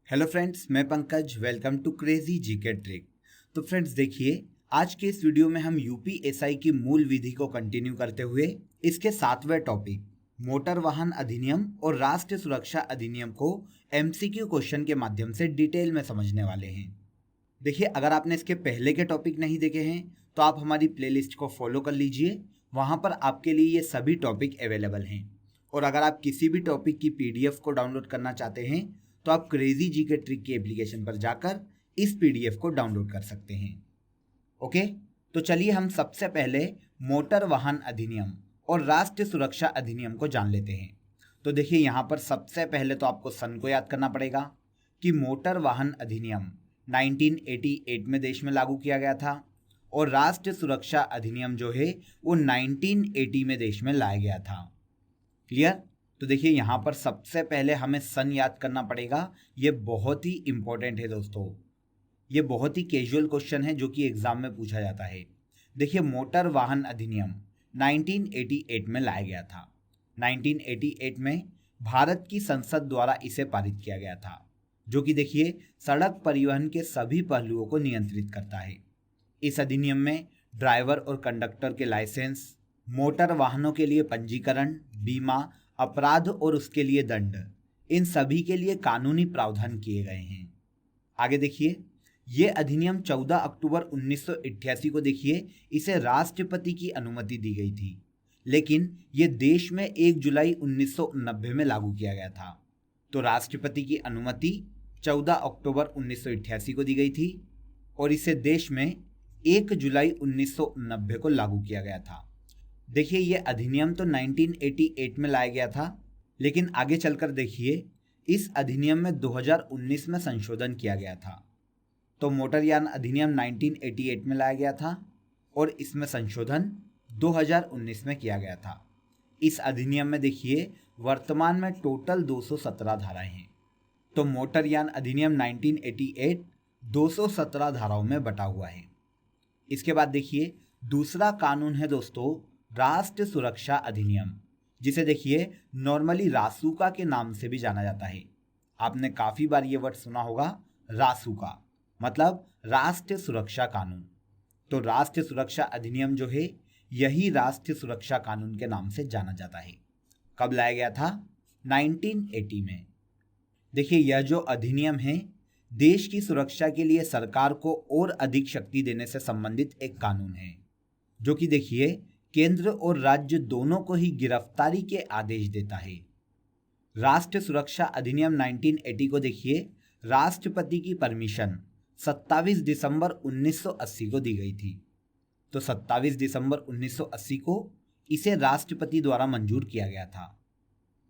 Hello friends, मैं Pankaj. Welcome to crazy GK trick. तो friends देखिए, आज के इस वीडियो में हम यूपीएसआई की मूल विधि को कंटिन्यू करते हुए इसके 7वें टॉपिक मोटर वाहन अधिनियम और राष्ट्रीय सुरक्षा अधिनियम को एमसीक्यू क्वेश्चन के माध्यम से डिटेल में समझने वाले हैं। देखिए, अगर आपने इसके पहले के टॉपिक नहीं देखे हैं तो आप हमारी प्लेलिस्ट को फॉलो कर लीजिए। वहाँ पर आपके लिए ये सभी टॉपिक अवेलेबल हैं। और अगर आप किसी भी टॉपिक की पीडीएफ को डाउनलोड करना चाहते हैं तो आप क्रेजी जीके ट्रिक की एप्लीकेशन पर जाकर इस पीडीएफ को डाउनलोड कर सकते हैं। ओके, तो चलिए हम सबसे पहले मोटर वाहन अधिनियम और राष्ट्रीय सुरक्षा अधिनियम को जान लेते हैं। तो देखिए, यहाँ पर सबसे पहले तो आपको सन को याद करना पड़ेगा कि मोटर वाहन अधिनियम 1988 में देश में लागू किया गया था और राष्ट्रीय सुरक्षा अधिनियम जो है वो 1980 में देश में लाया गया था। क्लियर? तो देखिए, यहाँ पर सबसे पहले हमें सन याद करना पड़ेगा। ये बहुत ही इंपॉर्टेंट है दोस्तों। ये बहुत ही कैजुअल क्वेश्चन है जो कि एग्जाम में पूछा जाता है। देखिए, मोटर वाहन अधिनियम 1988 में लाया गया था। 1988 में भारत की संसद द्वारा इसे पारित किया गया था, जो कि देखिए सड़क परिवहन के सभी पहलुओं को नियंत्रित करता है। इस अधिनियम में ड्राइवर और कंडक्टर के लाइसेंस, मोटर वाहनों के लिए पंजीकरण, बीमा, अपराध और उसके लिए दंड, इन सभी के लिए कानूनी प्रावधान किए गए हैं। आगे देखिए, ये अधिनियम 14 अक्टूबर 1988 को देखिए इसे राष्ट्रपति की अनुमति दी गई थी, लेकिन ये देश में 1 जुलाई 1990 में लागू किया गया था। तो राष्ट्रपति की अनुमति 14 अक्टूबर 1988 को दी गई थी और इसे देश में 1 जुलाई 1990 को लागू किया गया था। देखिए, ये अधिनियम तो 1988 में लाया गया था, लेकिन आगे चलकर देखिए इस अधिनियम में 2019 में संशोधन किया गया था। तो मोटरयान अधिनियम 1988 में लाया गया था और इसमें संशोधन 2019 में किया गया था। इस अधिनियम में देखिए वर्तमान में टोटल 217 धाराएं हैं। तो मोटरयान अधिनियम 1988 217 धाराओं में बटा हुआ है। इसके बाद देखिए दूसरा कानून है दोस्तों राष्ट्रीय सुरक्षा अधिनियम, जिसे देखिए नॉर्मली रासुका के नाम से भी जाना जाता है। आपने काफी बार ये वर्ड सुना होगा, रासुका मतलब राष्ट्रीय सुरक्षा कानून। तो राष्ट्रीय सुरक्षा अधिनियम जो है यही राष्ट्रीय सुरक्षा कानून के नाम से जाना जाता है। कब लाया गया था? 1980 में। देखिए, यह जो अधिनियम है देश की सुरक्षा के लिए सरकार को और अधिक शक्ति देने से संबंधित एक कानून है, जो कि देखिए केंद्र और राज्य दोनों को ही गिरफ्तारी के आदेश देता है। राष्ट्रीय सुरक्षा अधिनियम 1980 को देखिए राष्ट्रपति की परमिशन 27 दिसंबर 1980 को दी गई थी। तो 27 दिसंबर 1980 को इसे राष्ट्रपति द्वारा मंजूर किया गया था।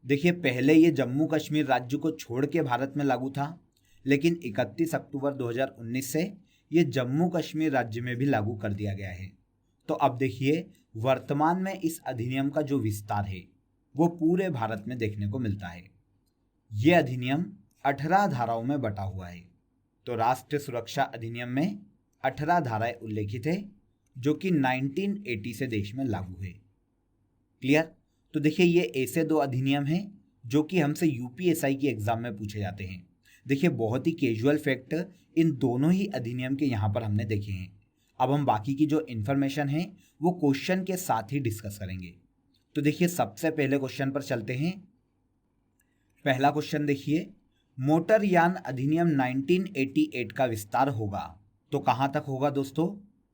देखिए, पहले ये जम्मू कश्मीर राज्य को छोड़ के भारत में लागू था, लेकिन 31 अक्टूबर 2019 से ये जम्मू कश्मीर राज्य में भी लागू कर दिया गया है। तो अब देखिए वर्तमान में इस अधिनियम का जो विस्तार है वो पूरे भारत में देखने को मिलता है। ये अधिनियम 18 धाराओं में बटा हुआ है। तो राष्ट्रीय सुरक्षा अधिनियम में 18 धाराएं उल्लेखित है, जो कि 1980 से देश में लागू है। क्लियर? तो देखिए, ये ऐसे दो अधिनियम हैं जो कि हमसे यूपीएसआई की एग्जाम में पूछे जाते हैं। देखिए, बहुत ही कैजुअल फैक्ट इन दोनों ही अधिनियम के यहाँ पर हमने देखे हैं। अब हम बाकी की जो इन्फॉर्मेशन है वो क्वेश्चन के साथ ही डिस्कस करेंगे। तो देखिए, सबसे पहले क्वेश्चन पर चलते हैं। पहला क्वेश्चन देखिए, मोटरयान अधिनियम 1988 का विस्तार होगा तो कहाँ तक होगा दोस्तों?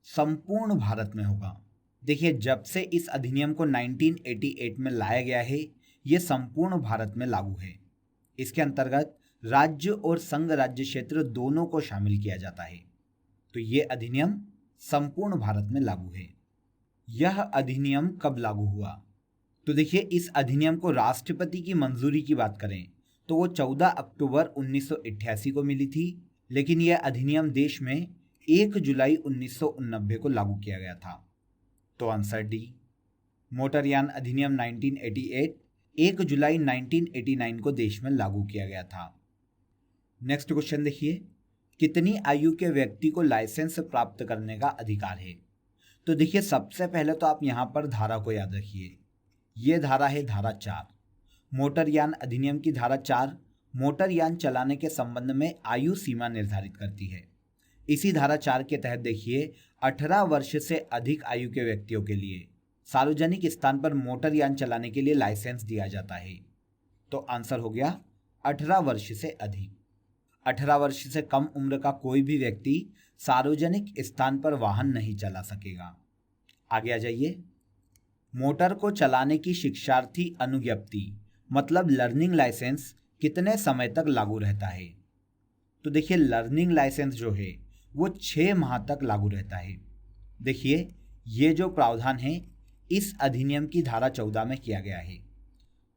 संपूर्ण भारत में होगा। देखिए, जब से इस अधिनियम को 1988 में लाया गया है ये संपूर्ण भारत में लागू है। इसके अंतर्गत राज्य और संघ राज्य क्षेत्र दोनों को शामिल किया जाता है। तो ये अधिनियम संपूर्ण भारत में लागू है। यह अधिनियम कब लागू हुआ? तो देखिए, इस अधिनियम को राष्ट्रपति की मंजूरी की बात करें तो वो 14 अक्टूबर 1988 को मिली थी, लेकिन यह अधिनियम देश में 1 जुलाई 1990 को लागू किया गया था। तो आंसर डी, मोटरयान अधिनियम 1988 1 जुलाई 1989 को देश में लागू किया गया था। नेक्स्ट क्वेश्चन देखिए, कितनी आयु के व्यक्ति को लाइसेंस प्राप्त करने का अधिकार है? तो देखिए, सबसे पहले तो आप यहाँ पर धारा को याद रखिए। ये धारा है धारा 4। मोटरयान अधिनियम की धारा 4 मोटर यान चलाने के संबंध में आयु सीमा निर्धारित करती है। इसी धारा 4 के तहत देखिए 18 वर्ष से अधिक आयु के व्यक्तियों के लिए सार्वजनिक स्थान पर मोटर यान चलाने के लिए लाइसेंस दिया जाता है। तो आंसर हो गया 18 वर्ष से अधिक। 18 वर्ष से कम उम्र का कोई भी व्यक्ति सार्वजनिक स्थान पर वाहन नहीं चला सकेगा। आगे आ जाइए। मोटर को चलाने की शिक्षार्थी अनुज्ञप्ति मतलब लर्निंग लाइसेंस कितने समय तक लागू रहता है? तो देखिए लर्निंग लाइसेंस जो है वो 6 माह तक लागू रहता है। देखिए ये जो प्रावधान है इस अधिनियम की धारा 14 में किया गया है।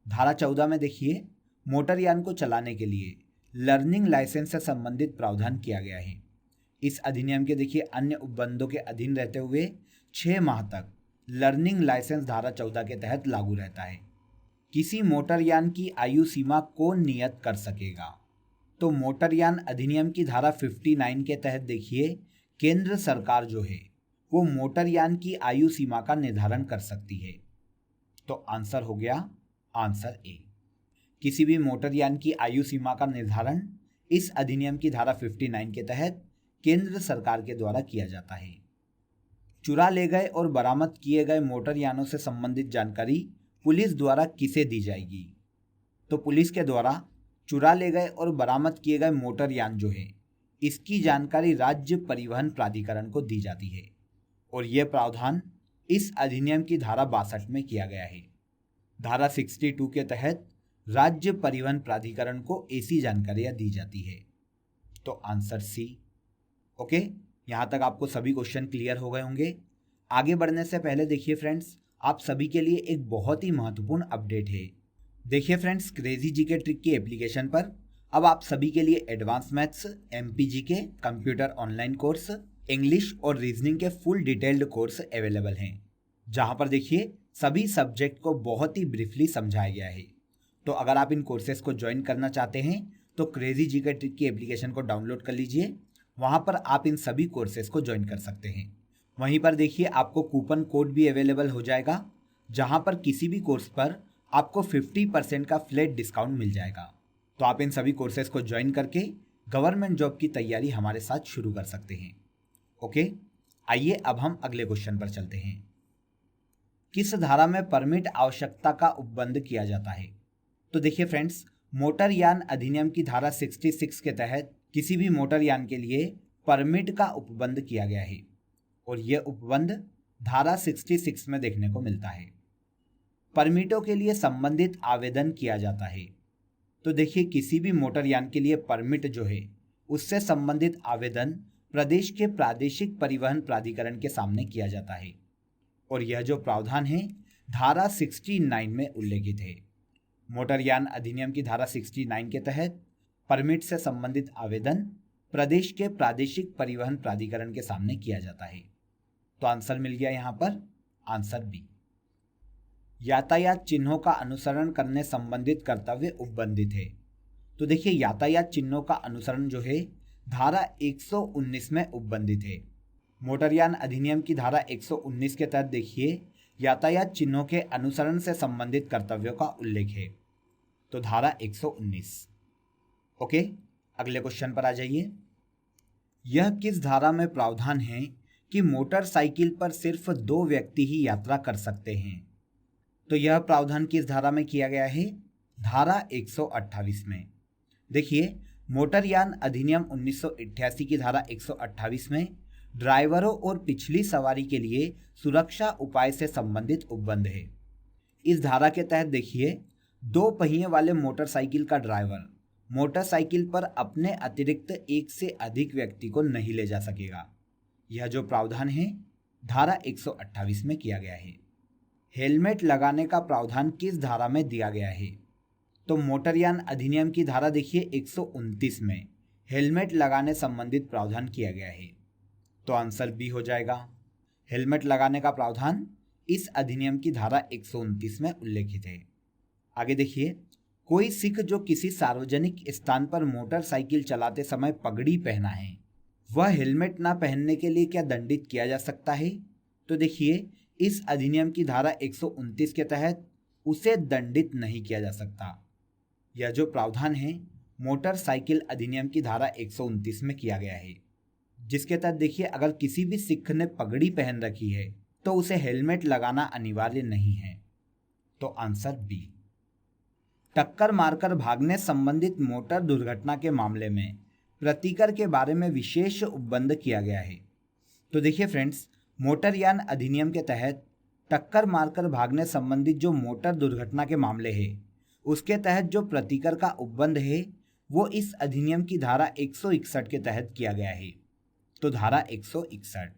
धारा 14 में देखिए मोटर यान को चलाने के लिए लर्निंग लाइसेंस से संबंधित प्रावधान किया गया है। इस अधिनियम के देखिए अन्य उपबंधों के अधीन रहते हुए 6 माह तक लर्निंग लाइसेंस धारा 14 के तहत लागू रहता है। किसी मोटर यान की आयु सीमा कौन नियत कर सकेगा? तो मोटर यान अधिनियम की धारा 59 के तहत देखिए केंद्र सरकार जो है वो मोटर यान की आयु सीमा का निर्धारण कर सकती है। तो आंसर हो गया आंसर ए। किसी भी मोटर यान की आयु सीमा का निर्धारण इस अधिनियम की धारा 59 के तहत केंद्र सरकार के द्वारा किया जाता है। चुरा ले गए और बरामद किए गए मोटर यानों से संबंधित जानकारी पुलिस द्वारा किसे दी जाएगी? तो पुलिस के द्वारा चुरा ले गए और बरामद किए गए मोटर यान जो है इसकी जानकारी राज्य परिवहन प्राधिकरण को दी जाती है और यह प्रावधान इस अधिनियम की धारा 62 में किया गया है। धारा 62 के तहत राज्य परिवहन प्राधिकरण को ऐसी जानकारियां दी जाती है। तो आंसर सी। ओके, यहाँ तक आपको सभी क्वेश्चन क्लियर हो गए होंगे। आगे बढ़ने से पहले देखिए फ्रेंड्स, आप सभी के लिए एक बहुत ही महत्वपूर्ण अपडेट है। देखिए फ्रेंड्स, क्रेजी जीके ट्रिक की एप्लीकेशन पर अब आप सभी के लिए एडवांस मैथ्स, एमपीजी के कंप्यूटर ऑनलाइन कोर्स, इंग्लिश और रीजनिंग के फुल डिटेल्ड कोर्स अवेलेबल हैं, जहां पर देखिए सभी सब्जेक्ट को बहुत ही ब्रीफली समझाया गया है। तो अगर आप इन कोर्सेज को ज्वाइन करना चाहते हैं तो क्रेजी जीके ट्रिक की एप्लीकेशन को डाउनलोड कर लीजिए। वहां पर आप इन सभी कोर्सेज को ज्वाइन कर सकते हैं। वहीं पर देखिए आपको कूपन कोड भी अवेलेबल हो जाएगा, जहां पर किसी भी कोर्स पर आपको 50% का फ्लैट डिस्काउंट मिल जाएगा। तो आप इन सभी कोर्सेज को ज्वाइन करके गवर्नमेंट जॉब की तैयारी हमारे साथ शुरू कर सकते हैं। ओके, आइए अब हम अगले क्वेश्चन पर चलते हैं। किस धारा में परमिट आवश्यकता का उपबंध किया जाता है? तो देखिए फ्रेंड्स, मोटर यान अधिनियम की धारा 66 के तहत किसी भी मोटर यान के लिए परमिट का उपबंध किया गया है और यह उपबंध धारा 66 में देखने को मिलता है। परमिटों के लिए संबंधित आवेदन किया जाता है। तो देखिए किसी भी मोटर यान के लिए परमिट जो है उससे संबंधित आवेदन प्रदेश के प्रादेशिक परिवहन प्राधिकरण के सामने किया जाता है और यह जो प्रावधान है धारा 69 में उल्लेखित है। मोटर यान अधिनियम की धारा 69 के तहत परमिट से संबंधित आवेदन प्रदेश के प्रादेशिक परिवहन प्राधिकरण के सामने किया जाता है। तो आंसर मिल गया यहाँ पर आंसर बी। यातायात चिन्हों का अनुसरण करने संबंधित कर्तव्य उपबंधित है। तो देखिए यातायात चिन्हों का अनुसरण जो है धारा 119 में उपबंधित है। मोटरयान अधिनियम की धारा 119 के तहत देखिए यातायात चिन्हों के अनुसरण से संबंधित कर्तव्यों का उल्लेख है। तो धारा 119। ओके, अगले क्वेश्चन पर आ जाइए। यह किस धारा में प्रावधान है कि मोटरसाइकिल पर सिर्फ 2 व्यक्ति ही यात्रा कर सकते हैं? तो यह प्रावधान किस धारा में किया गया है? धारा 128 में। देखिए मोटरयान अधिनियम 1988 की धारा 128 में ड्राइवरों और पिछली सवारी के लिए सुरक्षा उपाय से संबंधित उपबंध है। इस धारा के तहत देखिए 2 पहिए वाले मोटरसाइकिल का ड्राइवर मोटरसाइकिल पर अपने अतिरिक्त 1 से अधिक व्यक्ति को नहीं ले जा सकेगा। यह जो प्रावधान है धारा 128 में किया गया है। हेलमेट लगाने का प्रावधान किस धारा में दिया गया है? तो मोटरयान अधिनियम की धारा देखिए 129 में हेलमेट लगाने संबंधित प्रावधान किया गया है। तो आंसर बी हो जाएगा। हेलमेट लगाने का प्रावधान इस अधिनियम की धारा 129 में उल्लेखित है। आगे देखिए, कोई सिख जो किसी सार्वजनिक स्थान पर मोटरसाइकिल चलाते समय पगड़ी पहना है वह हेलमेट ना पहनने के लिए क्या दंडित किया जा सकता है? तो देखिए इस अधिनियम की धारा 129 के तहत उसे दंडित नहीं किया जा सकता। यह जो प्रावधान है मोटरसाइकिल अधिनियम की धारा 129 में किया गया है, जिसके तहत देखिए अगर किसी भी सिख ने पगड़ी पहन रखी है तो उसे हेलमेट लगाना अनिवार्य नहीं है। तो आंसर बी। टक्कर मारकर भागने संबंधित मोटर दुर्घटना के मामले में प्रतिकर के बारे में विशेष उपबंध किया गया है। तो देखिए फ्रेंड्स, मोटरयान अधिनियम के तहत टक्कर मारकर भागने संबंधित जो मोटर दुर्घटना के मामले हैं, उसके तहत जो प्रतिकर का उपबंध है वो इस अधिनियम की धारा 161 के तहत किया गया है। तो धारा 161।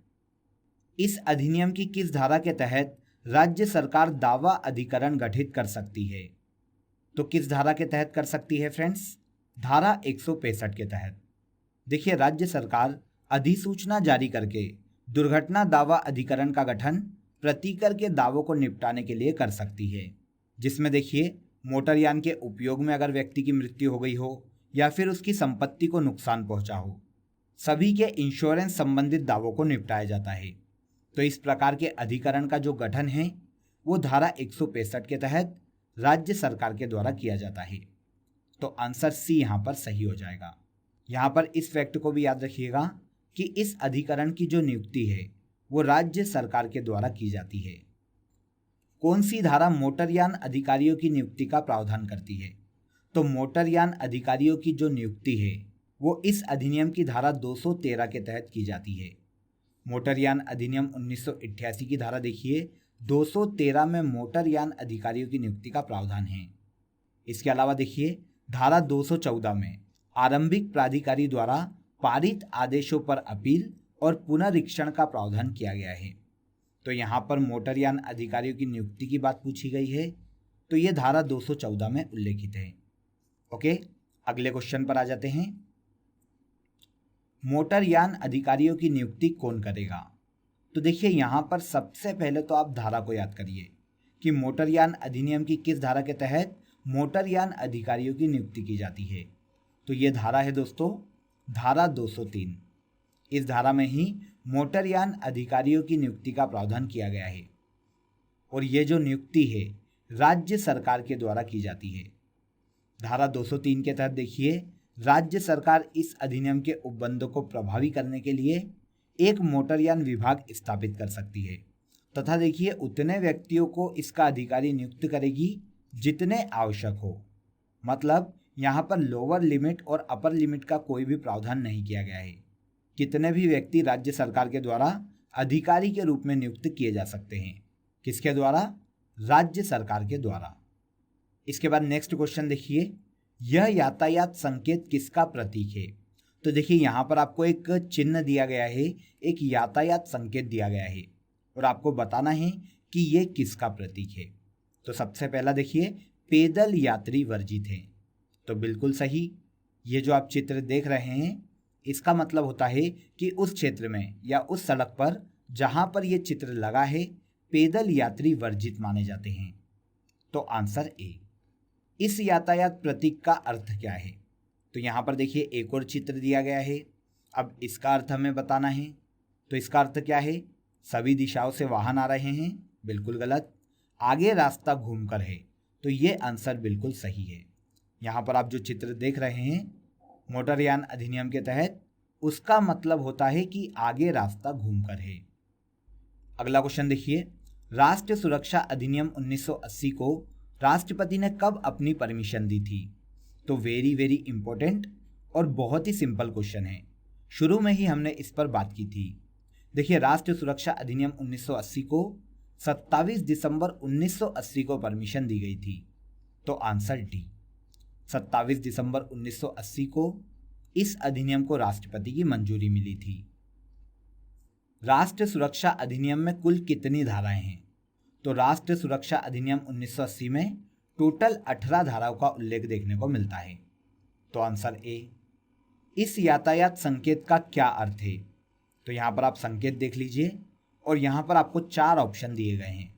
इस अधिनियम की किस धारा के तहत राज्य सरकार दावा अधिकरण गठित कर सकती है? तो किस धारा के तहत कर सकती है फ्रेंड्स? धारा 165 के तहत। देखिए, राज्य सरकार अधिसूचना जारी करके दुर्घटना दावा अधिकरण का गठन प्रतिकर के दावों को निपटाने के लिए कर सकती है, जिसमें देखिए मोटरयान के उपयोग में अगर व्यक्ति की मृत्यु हो गई हो या फिर उसकी संपत्ति को नुकसान पहुंचा हो, सभी के इंश्योरेंस संबंधित दावों को निपटाया जाता है। तो इस प्रकार के अधिकरण का जो गठन है वो धारा 165 के तहत राज्य सरकार के द्वारा किया जाता है। तो आंसर सी यहाँ पर सही हो जाएगा। यहाँ पर इस फैक्ट को भी याद रखिएगा कि इस अधिकरण की जो नियुक्ति है वो राज्य सरकार के द्वारा की जाती है। कौन सी धारा मोटरयान अधिकारियों की नियुक्ति का प्रावधान करती है? तो मोटरयान अधिकारियों की जो नियुक्ति है वो इस अधिनियम की धारा 213 के तहत की जाती है। मोटरयान अधिनियम 1988 की धारा देखिए 213 में मोटरयान अधिकारियों की नियुक्ति का प्रावधान है। इसके अलावा देखिए धारा 214 में आरंभिक प्राधिकारी द्वारा पारित आदेशों पर अपील और पुनरीक्षण का प्रावधान किया गया है। तो यहाँ पर मोटरयान अधिकारियों की नियुक्ति की बात पूछी गई है, तो ये धारा 214 में उल्लेखित है। ओके, अगले क्वेश्चन पर आ जाते हैं। मोटरयान अधिकारियों की नियुक्ति कौन करेगा? तो देखिए यहाँ पर सबसे पहले तो आप धारा को याद करिए कि मोटरयान अधिनियम की किस धारा के तहत मोटरयान अधिकारियों की नियुक्ति की जाती है। तो ये धारा है दोस्तों धारा 203। इस धारा में ही मोटरयान अधिकारियों की नियुक्ति का प्रावधान किया गया है और ये जो नियुक्ति है राज्य सरकार के द्वारा की जाती है। धारा 203 के तहत देखिए राज्य सरकार इस अधिनियम के उपबंधों को प्रभावी करने के लिए एक मोटरयान विभाग स्थापित कर सकती है तथा देखिए उतने व्यक्तियों को इसका अधिकारी नियुक्त करेगी जितने आवश्यक हो। मतलब यहाँ पर लोअर लिमिट और अपर लिमिट का कोई भी प्रावधान नहीं किया गया है। कितने भी व्यक्ति राज्य सरकार के द्वारा अधिकारी के रूप में नियुक्त किए जा सकते हैं। किसके द्वारा? राज्य सरकार के द्वारा। इसके बाद नेक्स्ट क्वेश्चन देखिए, यह यातायात संकेत किसका प्रतीक है? तो देखिए यहाँ पर आपको एक चिन्ह दिया गया है, एक यातायात संकेत दिया गया है और आपको बताना है कि ये किसका प्रतीक है। तो सबसे पहला देखिए पैदल यात्री वर्जित है। तो बिल्कुल सही, ये जो आप चित्र देख रहे हैं इसका मतलब होता है कि उस क्षेत्र में या उस सड़क पर जहाँ पर ये चित्र लगा है पैदल यात्री वर्जित माने जाते हैं। तो आंसर ए। इस यातायात प्रतीक का अर्थ क्या है? तो यहाँ पर देखिए एक और चित्र दिया गया है। अब इसका अर्थ हमें बताना है। तो इसका अर्थ क्या है? सभी दिशाओं से वाहन आ रहे हैं, बिल्कुल गलत। आगे रास्ता घूमकर है, तो ये आंसर बिल्कुल सही है। यहाँ पर आप जो चित्र देख रहे हैं मोटरयान अधिनियम के तहत, उसका मतलब होता है कि आगे रास्ता घूमकर है। अगला क्वेश्चन देखिए, राष्ट्रीय सुरक्षा अधिनियम 1980 को राष्ट्रपति ने कब अपनी परमिशन दी थी? तो वेरी वेरी इंपॉर्टेंट और बहुत ही सिंपल क्वेश्चन है। शुरू में ही हमने इस पर बात की थी। देखिए राष्ट्रीय सुरक्षा अधिनियम 1980 को 27 दिसंबर 1980 को परमिशन दी गई थी। तो आंसर डी, 27 दिसंबर 1980 को इस अधिनियम को राष्ट्रपति की मंजूरी मिली थी। राष्ट्रीय सुरक्षा अधिनियम में कुल कितनी धाराएं हैं? तो राष्ट्रीय सुरक्षा अधिनियम 1980 में टोटल 18 धाराओं का उल्लेख देखने को मिलता है। तो आंसर ए। इस यातायात संकेत का क्या अर्थ है? तो यहाँ पर आप संकेत देख लीजिए और यहाँ पर आपको 4 ऑप्शन दिए गए हैं।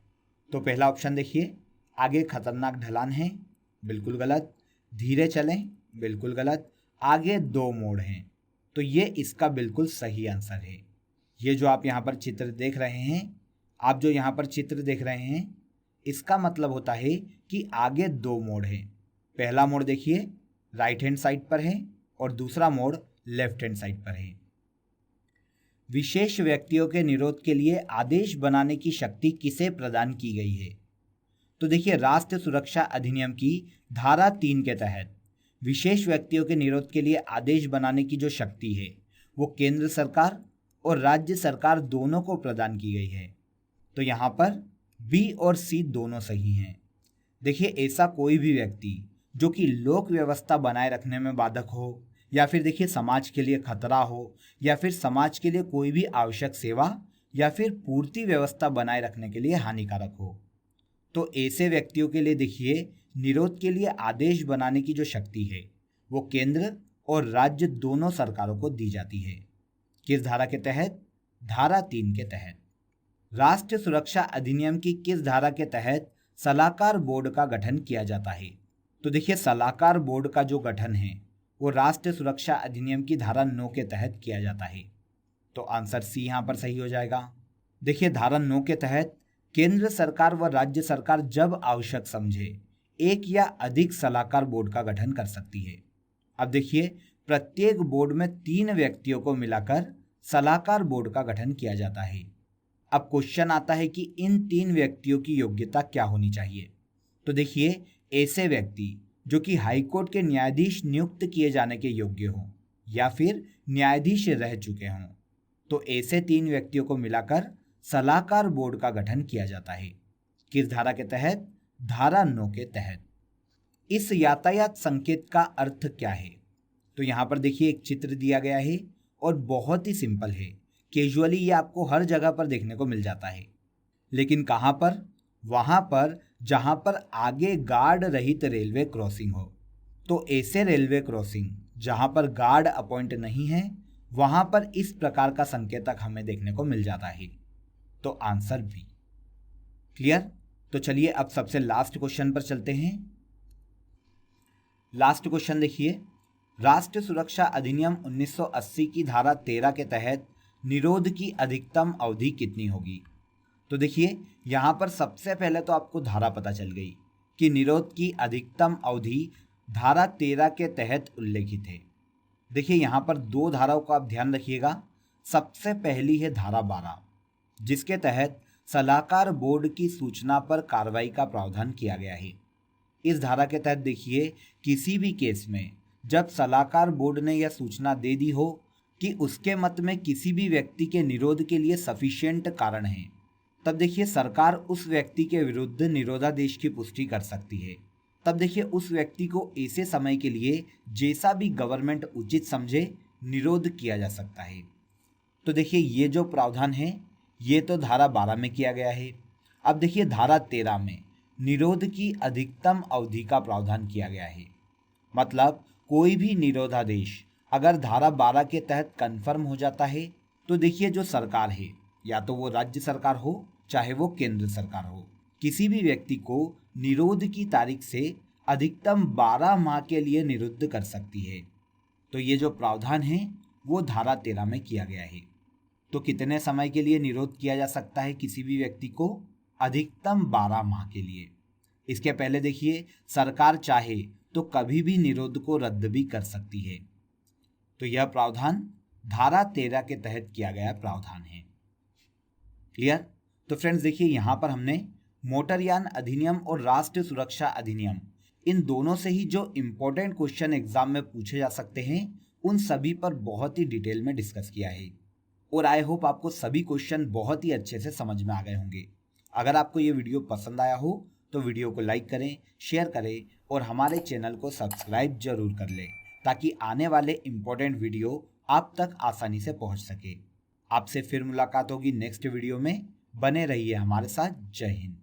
तो पहला ऑप्शन देखिए, आगे खतरनाक ढलान है, बिल्कुल गलत। धीरे चलें, बिल्कुल गलत। आगे 2 मोड़ हैं, तो ये इसका बिल्कुल सही आंसर है। ये जो आप यहाँ पर चित्र देख रहे हैं, आप जो यहाँ पर चित्र देख रहे हैं, इसका मतलब होता है कि आगे 2 मोड़ हैं। पहला मोड़ देखिए, राइट हैंड साइड पर है और दूसरा मोड़ लेफ्ट हैंड साइड पर है। विशेष व्यक्तियों के निरोध के लिए आदेश बनाने की शक्ति किसे प्रदान की गई है? तो देखिए, राष्ट्रीय सुरक्षा अधिनियम की धारा 3 के तहत विशेष व्यक्तियों के निरोध के लिए आदेश बनाने की जो शक्ति है वो केंद्र सरकार और राज्य सरकार दोनों को प्रदान की गई है। तो यहाँ पर बी और सी दोनों सही हैं। देखिए, ऐसा कोई भी व्यक्ति जो कि लोक व्यवस्था बनाए रखने में बाधक हो या फिर देखिए समाज के लिए खतरा हो या फिर समाज के लिए कोई भी आवश्यक सेवा या फिर पूर्ति व्यवस्था बनाए रखने के लिए हानिकारक हो, तो ऐसे व्यक्तियों के लिए देखिए निरोध के लिए आदेश बनाने की जो शक्ति है वो केंद्र और राज्य दोनों सरकारों को दी जाती है। किस धारा के तहत? धारा 3 के तहत। राष्ट्रीय सुरक्षा अधिनियम की किस धारा के तहत सलाहकार बोर्ड का गठन किया जाता है? तो देखिए, सलाहकार बोर्ड का जो गठन है वो राष्ट्रीय सुरक्षा अधिनियम की धारा 9 के तहत किया जाता है। तो आंसर सी यहाँ पर सही हो जाएगा। देखिए, धारा 9 के तहत केंद्र सरकार व राज्य सरकार जब आवश्यक समझे एक या अधिक सलाहकार बोर्ड का गठन कर सकती है। अब देखिए, प्रत्येक बोर्ड में 3 व्यक्तियों को मिलाकर सलाहकार बोर्ड का गठन किया जाता है। अब क्वेश्चन आता है कि इन 3 व्यक्तियों की योग्यता क्या होनी चाहिए? तो देखिए, ऐसे व्यक्ति जो कि हाईकोर्ट के न्यायाधीश नियुक्त किए जाने के योग्य हों या फिर न्यायाधीश रह चुके हों, तो ऐसे 3 व्यक्तियों को मिलाकर सलाहकार बोर्ड का गठन किया जाता है। किस धारा के तहत? धारा 9 के तहत। इस यातायात संकेत का अर्थ क्या है? तो यहाँ पर देखिए एक चित्र दिया गया है और बहुत ही सिंपल है। कैजुअली ये आपको हर जगह पर देखने को मिल जाता है, लेकिन कहाँ पर? वहाँ पर जहाँ पर आगे गार्ड रहित रेलवे क्रॉसिंग हो। तो ऐसे रेलवे क्रॉसिंग जहाँ पर गार्ड अपॉइंट नहीं है वहाँ पर इस प्रकार का संकेतक हमें देखने को मिल जाता है। तो आंसर बी। क्लियर? तो चलिए अब सबसे लास्ट क्वेश्चन पर चलते हैं। लास्ट क्वेश्चन देखिए, राष्ट्रीय सुरक्षा अधिनियम 1980 की धारा 13 के तहत निरोध की अधिकतम अवधि कितनी होगी? तो देखिए, यहाँ पर सबसे पहले तो आपको धारा पता चल गई कि निरोध की अधिकतम अवधि धारा 13 के तहत उल्लेखित है। देखिए, यहाँ पर 2 धाराओं का आप ध्यान रखिएगा। सबसे पहली है धारा 12, जिसके तहत सलाहकार बोर्ड की सूचना पर कार्रवाई का प्रावधान किया गया है। इस धारा के तहत देखिए, किसी भी केस में जब सलाहकार बोर्ड ने यह सूचना दे दी हो कि उसके मत में किसी भी व्यक्ति के निरोध के लिए सफिशिएंट कारण है, तब देखिए सरकार उस व्यक्ति के विरुद्ध निरोधादेश की पुष्टि कर सकती है। तब देखिए उस व्यक्ति को ऐसे समय के लिए जैसा भी गवर्नमेंट उचित समझे निरोध किया जा सकता है। तो देखिए, ये जो प्रावधान है ये तो धारा 12 में किया गया है। अब देखिए, धारा 13 में निरोध की अधिकतम अवधि का प्रावधान किया गया है। मतलब कोई भी निरोधादेश अगर धारा 12 के तहत कन्फर्म हो जाता है तो देखिए जो सरकार है, या तो वो राज्य सरकार हो चाहे वो केंद्र सरकार हो, किसी भी व्यक्ति को निरोध की तारीख से अधिकतम 12 माह के लिए निरुद्ध कर सकती है। तो ये जो प्रावधान है वो धारा 13 में किया गया है। तो कितने समय के लिए निरोध किया जा सकता है किसी भी व्यक्ति को? अधिकतम 12 माह के लिए। इसके पहले देखिए, सरकार चाहे तो कभी भी निरोध को रद्द भी कर सकती है। तो यह प्रावधान धारा 13 के तहत किया गया प्रावधान है। क्लियर? तो फ्रेंड्स देखिए, यहाँ पर हमने मोटरयान अधिनियम और राष्ट्रीय सुरक्षा अधिनियम, इन दोनों से ही जो इम्पोर्टेंट क्वेश्चन एग्जाम में पूछे जा सकते हैं उन सभी पर बहुत ही डिटेल में डिस्कस किया है। और आई होप आपको सभी क्वेश्चन बहुत ही अच्छे से समझ में आ गए होंगे। अगर आपको ये वीडियो पसंद आया हो तो वीडियो को लाइक करें, शेयर करें और हमारे चैनल को सब्सक्राइब जरूर कर लें, ताकि आने वाले इम्पोर्टेंट वीडियो आप तक आसानी से पहुंच सके। आपसे फिर मुलाकात होगी नेक्स्ट वीडियो में। बने रहिए हमारे साथ। जय हिंद।